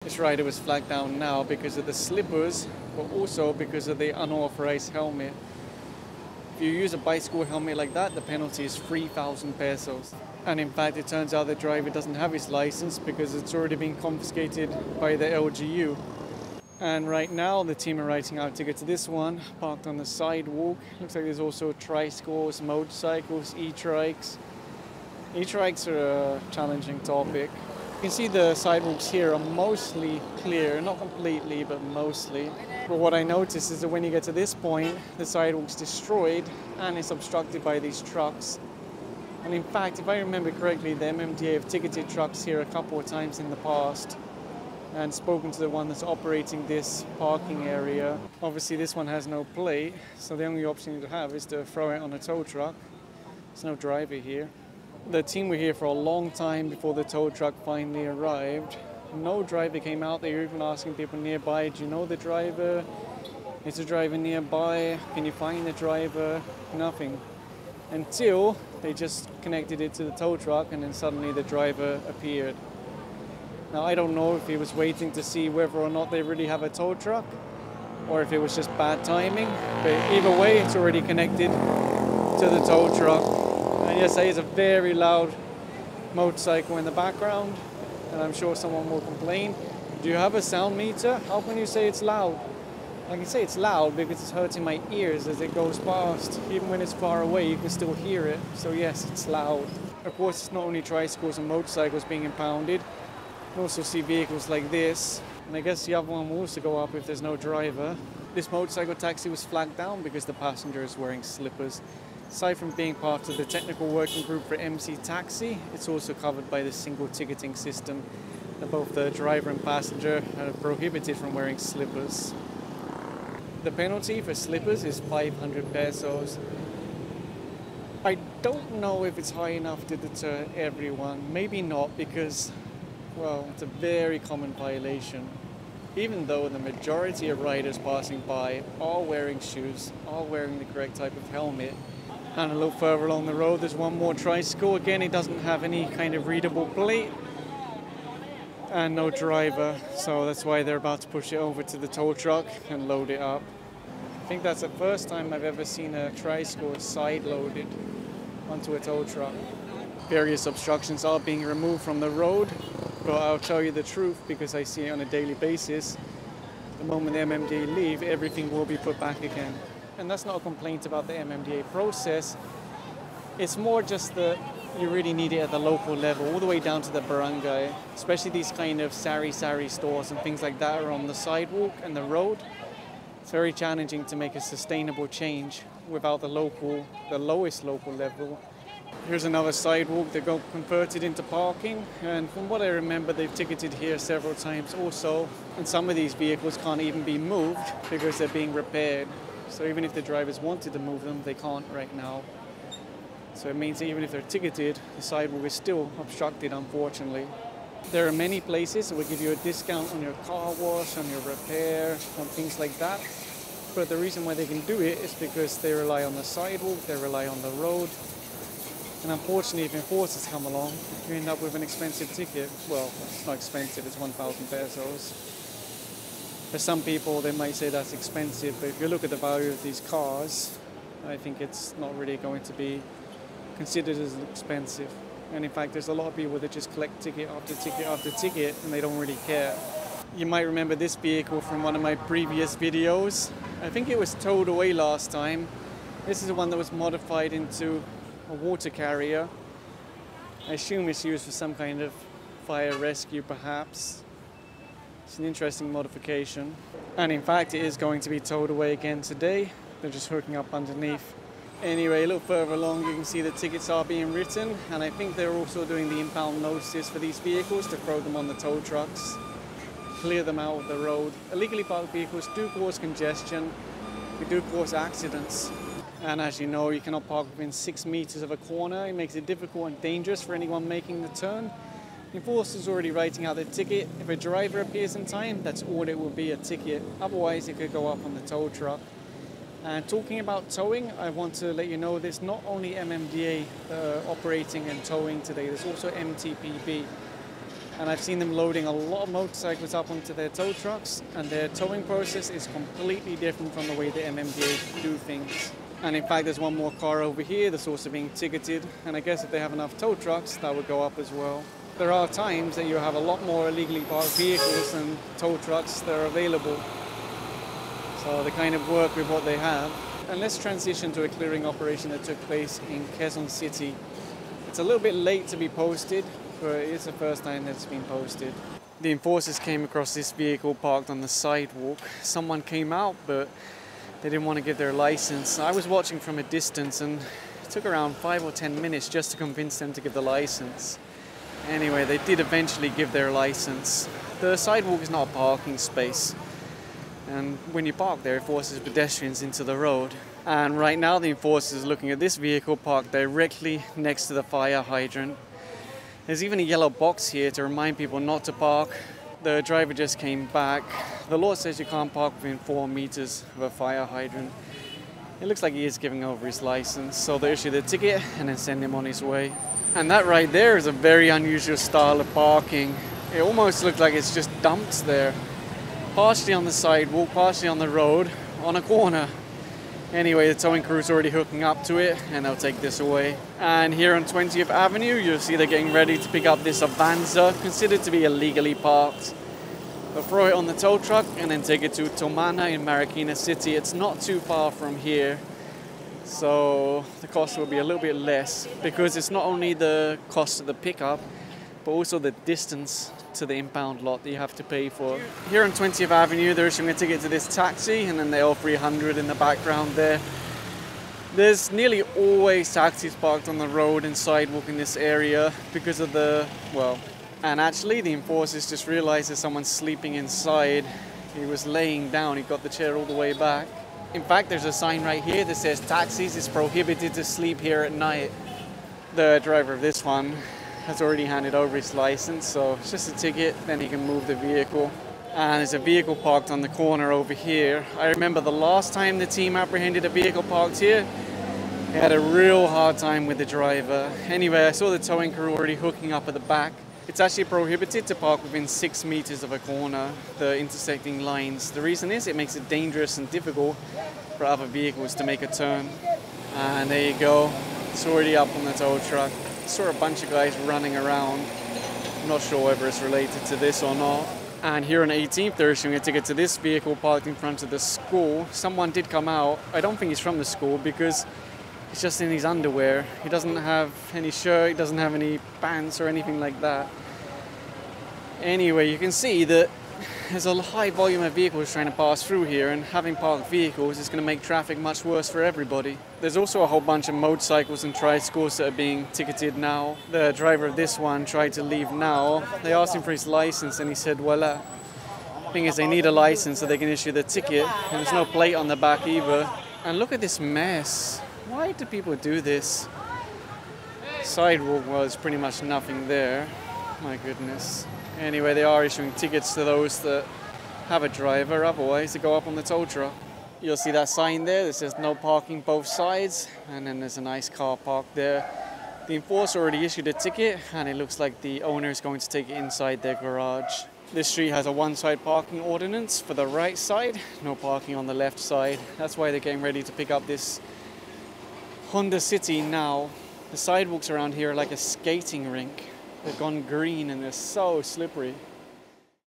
This rider was flagged down now because of the slippers, but also because of the unauthorized helmet. If you use a bicycle helmet like that, the penalty is 3,000 pesos. And in fact, it turns out the driver doesn't have his license because it's already been confiscated by the LGU. And right now, the team are writing out tickets to this one, parked on the sidewalk. Looks like there's also tricycles, motorcycles, e-trikes. E-trikes are a challenging topic. You can see the sidewalks here are mostly clear, not completely, but mostly. But what I noticed is that when you get to this point, the sidewalk's destroyed and it's obstructed by these trucks. And in fact, if I remember correctly, the MMDA have ticketed trucks here a couple of times in the past and spoken to the one that's operating this parking area. Obviously, this one has no plate, so the only option you have is to throw it on a tow truck. There's no driver here. The team were here for a long time before the tow truck finally arrived. No driver came out. They were even asking people nearby, do you know the driver? Is the driver nearby? Can you find the driver? Nothing. Until they just connected it to the tow truck and then suddenly the driver appeared. Now I don't know if he was waiting to see whether or not they really have a tow truck or if it was just bad timing, but either way it's already connected to the tow truck. And yes, there is a very loud motorcycle in the background, and I'm sure someone will complain. Do you have a sound meter? How can you say it's loud? I can say it's loud because it's hurting my ears as it goes past. Even when it's far away, you can still hear it. So yes, it's loud. Of course, it's not only tricycles and motorcycles being impounded. You also see vehicles like this. And I guess the other one will also go up if there's no driver. This motorcycle taxi was flagged down because the passenger is wearing slippers. Aside from being part of the technical working group for MC Taxi, it's also covered by the single ticketing system that both the driver and passenger are prohibited from wearing slippers. The penalty for slippers is 500 pesos. I don't know if it's high enough to deter everyone. Maybe not because, well, it's a very common violation. Even though the majority of riders passing by are wearing shoes, are wearing the correct type of helmet. And a little further along the road, there's one more tricycle. Again, it doesn't have any kind of readable plate and no driver. So that's why they're about to push it over to the tow truck and load it up. I think that's the first time I've ever seen a tricycle side-loaded onto a tow truck. Various obstructions are being removed from the road, but I'll tell you the truth because I see it on a daily basis. The moment the MMDA leave, everything will be put back again. And that's not a complaint about the MMDA process. It's more just that you really need it at the local level, all the way down to the barangay. Especially these kind of sari-sari stores and things like that are on the sidewalk and the road. It's very challenging to make a sustainable change without the lowest local level. Here's another sidewalk that got converted into parking, and from what I remember, they've ticketed here several times also. And some of these vehicles can't even be moved because they're being repaired. So even if the drivers wanted to move them, they can't right now. So it means that even if they're ticketed, the sidewalk is still obstructed, unfortunately. There are many places that will give you a discount on your car wash, on your repair, on things like that. But the reason why they can do it is because they rely on the sidewalk, they rely on the road. And unfortunately, if enforcers come along, you end up with an expensive ticket. Well, it's not expensive, it's 1,000 pesos. For some people, they might say that's expensive, but if you look at the value of these cars, I think it's not really going to be considered as expensive. And in fact, there's a lot of people that just collect ticket after ticket after ticket, and they don't really care. You might remember this vehicle from one of my previous videos. I think it was towed away last time. This is the one that was modified into a water carrier. I assume it's used for some kind of fire rescue, perhaps. It's an interesting modification. And in fact, it is going to be towed away again today. They're just hooking up underneath. Anyway, a little further along, you can see the tickets are being written. And I think they're also doing the impound notices for these vehicles to throw them on the tow trucks, clear them out of the road. Illegally parked vehicles do cause congestion. They do cause accidents. And as you know, you cannot park within 6 meters of a corner. It makes it difficult and dangerous for anyone making the turn. The enforcer's already writing out the ticket. If a driver appears in time, that's all it will be, a ticket. Otherwise, it could go up on the tow truck. And talking about towing, I want to let you know there's not only MMDA operating and towing today, there's also MTPB. And I've seen them loading a lot of motorcycles up onto their tow trucks, and their towing process is completely different from the way the MMDA do things. And in fact, there's one more car over here that's also being ticketed, and I guess if they have enough tow trucks, that would go up as well. There are times that you have a lot more illegally parked vehicles than tow trucks that are available. So they kind of work with what they have. And let's transition to a clearing operation that took place in Quezon City. It's a little bit late to be posted, but it's the first time that it's been posted. The enforcers came across this vehicle parked on the sidewalk. Someone came out, but they didn't want to give their license. I was watching from a distance, and it took around 5 or 10 minutes just to convince them to give the license. Anyway, they did eventually give their license. The sidewalk is not a parking space, and when you park there, it forces pedestrians into the road. And right now the enforcers are looking at this vehicle parked directly next to the fire hydrant. There's even a yellow box here to remind people not to park. The driver just came back. The law says you can't park within 4 meters of a fire hydrant. It looks like he is giving over his license, so they issue the ticket and then send him on his way. And that right there is a very unusual style of parking. It almost looks like it's just dumped there. Partially on the sidewalk, partially on the road, on a corner. Anyway, the towing crew is already hooking up to it, and they'll take this away. And here on 20th Avenue, you'll see they're getting ready to pick up this Avanza, considered to be illegally parked. They'll throw it on the tow truck and then take it to Tomana in Marikina City. It's not too far from here, so the cost will be a little bit less, because it's not only the cost of the pickup, but also the distance to the impound lot that you have to pay for. Here on 20th Avenue, they're issuing a ticket to this taxi, and then they owe 300 in the background there. There's nearly always taxis parked on the road and sidewalk in this area because of and actually the enforcers just realized there's someone sleeping inside. He was laying down, he got the chair all the way back. In fact, there's a sign right here that says taxis, it's prohibited to sleep here at night. The driver of this one has already handed over his license, so it's just a ticket, then he can move the vehicle. And there's a vehicle parked on the corner over here. I remember the last time the team apprehended a vehicle parked here, they had a real hard time with the driver. Anyway, I saw the towing crew already hooking up at the back. It's actually prohibited to park within 6 meters of a corner, the intersecting lines. The reason is it makes it dangerous and difficult for other vehicles to make a turn. And there you go, it's already up on the tow truck. I saw a bunch of guys running around. I'm not sure whether it's related to this or not. And here on 18th, they're issuing a ticket to this vehicle parked in front of the school. Someone did come out. I don't think he's from the school because he's just in his underwear. He doesn't have any shirt, he doesn't have any pants or anything like that. Anyway, you can see that there's a high volume of vehicles trying to pass through here, and having parked vehicles is going to make traffic much worse for everybody. There's also a whole bunch of motorcycles and tricycles that are being ticketed now. The driver of this one tried to leave now. They asked him for his license and he said, voila. The thing is, they need a license so they can issue the ticket, and there's no plate on the back either. And look at this mess. Why do people do this? Sidewalk was pretty much nothing there. My goodness. Anyway, they are issuing tickets to those that have a driver, otherwise they go up on the tow truck. You'll see that sign there that says no parking both sides, and then there's a nice car parked there. The enforcer already issued a ticket, and it looks like the owner is going to take it inside their garage. This street has a one-side parking ordinance for the right side, no parking on the left side. That's why they're getting ready to pick up this Honda City now. The sidewalks around here are like a skating rink. They've gone green and they're so slippery.